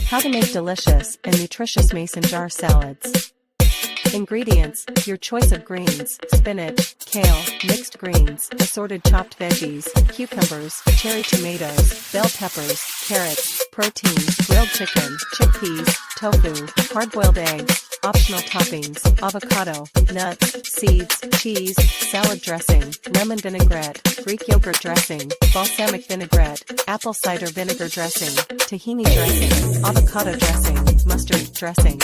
How to make delicious and nutritious mason jar salads. Ingredients: your choice of greens, spinach, kale, mixed greens, assorted chopped veggies, cucumbers, cherry tomatoes, bell peppers, carrots, protein, grilled chicken, chickpeas, tofu, hard-boiled eggs, optional toppings, avocado, nuts, seeds, cheese, salad dressing, lemon vinaigrette, Greek yogurt dressing, balsamic vinaigrette, apple cider vinegar dressing, tahini dressing, avocado dressing, mustard dressing.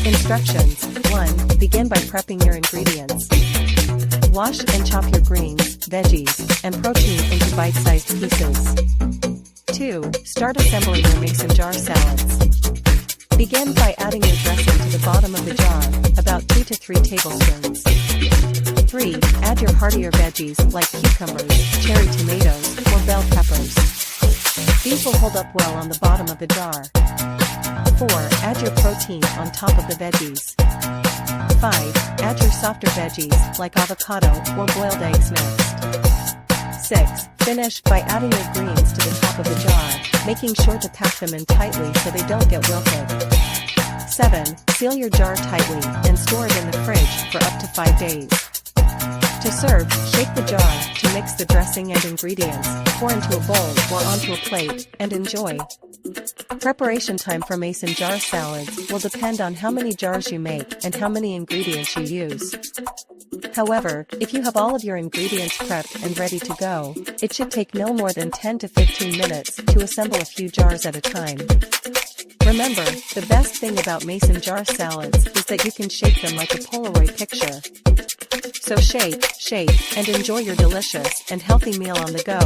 Instructions: 1. Begin by prepping your ingredients. Wash and chop your greens, veggies, and protein into bite-sized pieces. 2. Start assembling your mason jar salads. Begin by adding your dressing to the bottom of the jar, about 2 to 3 tablespoons. 3. Add your heartier veggies like cucumbers, cherry tomatoes, or bell peppers. These will hold up well on the bottom of the jar. 4. Add your protein on top of the veggies. 5. Add your softer veggies like avocado or boiled eggs next. 6. Finish by adding your greens to the top of the jar, making sure to pack them in tightly so they don't get wilted. 7. Seal your jar tightly and store it in the fridge for up to 5 days. To serve, shake the jar to mix the dressing and ingredients, pour into a bowl or onto a plate, and enjoy. Preparation time for mason jar salads will depend on how many jars you make and how many ingredients you use. However, if you have all of your ingredients prepped and ready to go, it should take no more than 10 to 15 minutes to assemble a few jars at a time. Remember, the best thing about mason jar salads is that you can shape them like a Polaroid picture. So shake, and enjoy your delicious and healthy meal on the go.